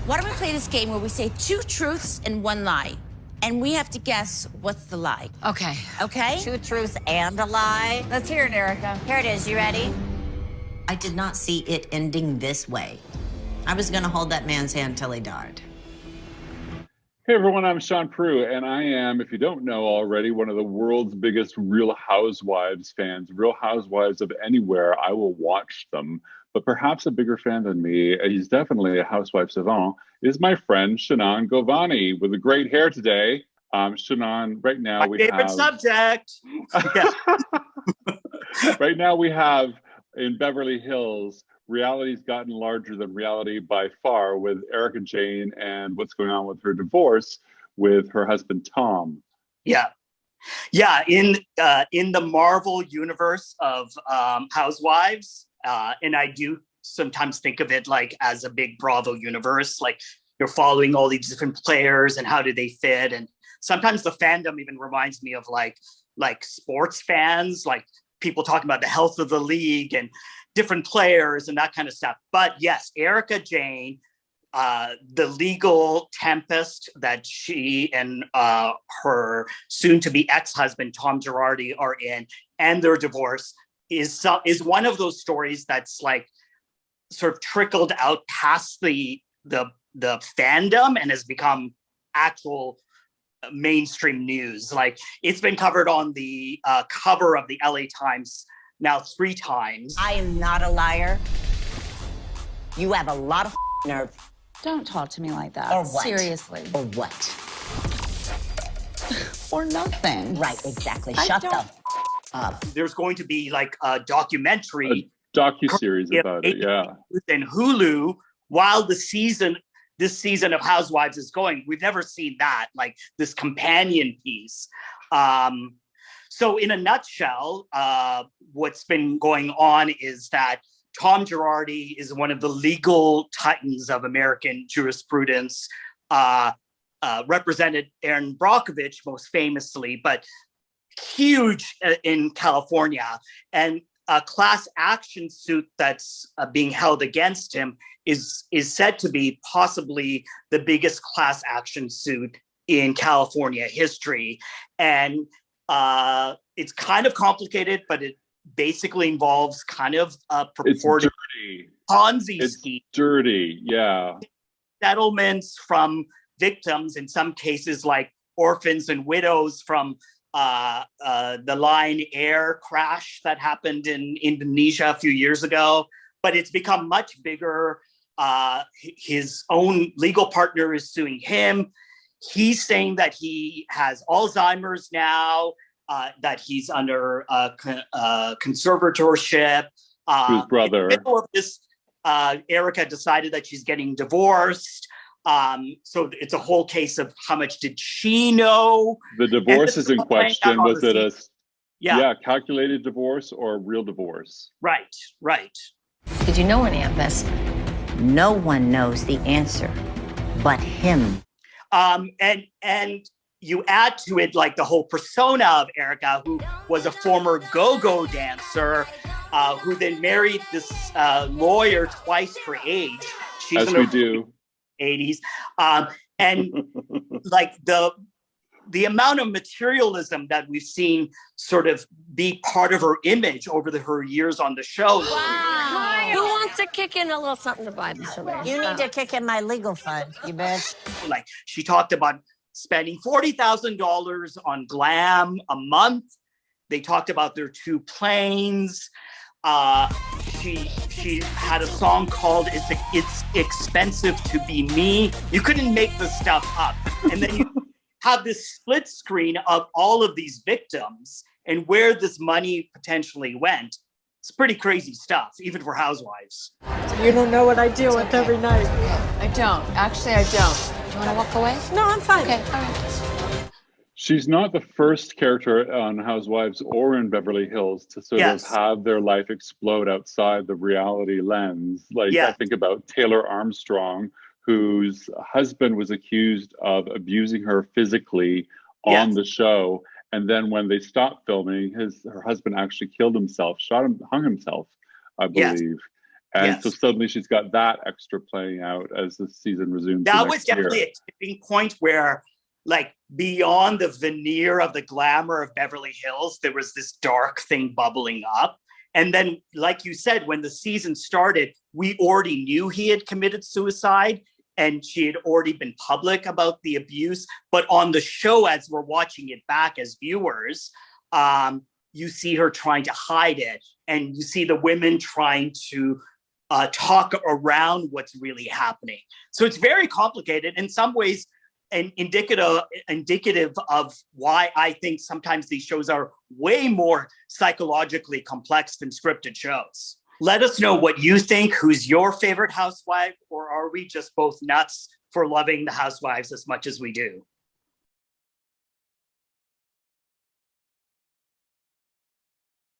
Why don't we play this game where we say 2 truths and 1 lie, and we have to guess what's the lie. Okay. Okay? 2 truths and a lie. Let's hear it, Erica. Here it is. You ready? I did not see it ending this way. I was gonna hold that man's hand till he died. Hey everyone, I'm Sean Prue, and I am, if you don't know already, one of the world's biggest Real Housewives fans. Real Housewives of anywhere, I will watch them. But perhaps a bigger fan than me, he's definitely a housewife savant, is my friend Shannon Govani with the great hair today. Shannon, right now my we favorite have... subject. Right now we have in Beverly Hills, reality's gotten larger than reality by far with Erika Jayne and what's going on with her divorce with her husband, Tom. Yeah. In the Marvel universe of Housewives, and I do sometimes think of it like as a big Bravo universe, like you're following all these different players and how do they fit. And sometimes the fandom even reminds me of like sports fans, like people talking about the health of the league and different players and that kind of stuff. But yes, Erika Jayne, the legal tempest that she and her soon-to-be ex-husband Tom Girardi are in, and their divorce is one of those stories that's like sort of trickled out past the fandom and has become actual mainstream news. Like it's been covered on the cover of the LA Times now 3 times. I am not a liar. You have a lot of nerve. Don't talk to me like that. Or what? Seriously. Or what? Or nothing. Right, exactly. Shut the up. There's going to be like a documentary, Docuseries about it, yeah. And Hulu, while this season of Housewives is going. We've never seen that, like this companion piece. So in a nutshell, what's been going on is that Tom Girardi is one of the legal titans of American jurisprudence, represented Erin Brockovich most famously, but huge in California. And a class action suit that's being held against him is said to be possibly the biggest class action suit in California history. And it's kind of complicated, but it basically involves kind of a purported Ponzi scheme. It's dirty, yeah. Settlements from victims, in some cases like orphans and widows from the Lion Air crash that happened in Indonesia a few years ago. But it's become much bigger. His own legal partner is suing him. He's saying that he has Alzheimer's now, that he's under conservatorship. His brother. In the middle of this, Erika decided that she's getting divorced. So it's a whole case of how much did she know? The divorce is in question. Was it a calculated divorce or a real divorce? Right. Did you know any of this? No one knows the answer but him. And you add to it like the whole persona of Erika, who was a former go-go dancer, who then married this lawyer twice for age. She's As we do. 80s. And like the amount of materialism that we've seen sort of be part of her image over her years on the show. Wow. Who wants to kick in a little something to buy this? You need to kick in my legal fund, you bet. Like she talked about spending $40,000 on glam a month. They talked about their 2 planes. She had a song called It's Expensive to Be Me. You couldn't make this stuff up. And then you have this split screen of all of these victims and where this money potentially went. It's pretty crazy stuff, even for housewives. You don't know what I deal with every night. I don't. Actually, I don't. Do you want to walk away? No, I'm fine. Okay, all right. She's not the first character on Housewives or in Beverly Hills to sort of have their life explode outside the reality lens. Like I think about Taylor Armstrong, whose husband was accused of abusing her physically on the show. And then when they stopped filming, her husband actually killed himself, hung himself, I believe. And so suddenly she's got that extra playing out as the season resumes. That was definitely a tipping point where, like, beyond the veneer of the glamour of Beverly Hills, there was this dark thing bubbling up. And then, like you said, when the season started, we already knew he had committed suicide and she had already been public about the abuse. But on the show, as we're watching it back as viewers, you see her trying to hide it. And you see the women trying to talk around what's really happening. So it's very complicated in some ways, and indicative of why I think sometimes these shows are way more psychologically complex than scripted shows. Let us know what you think. Who's your favorite housewife? Or are we just both nuts for loving the Housewives as much as we do?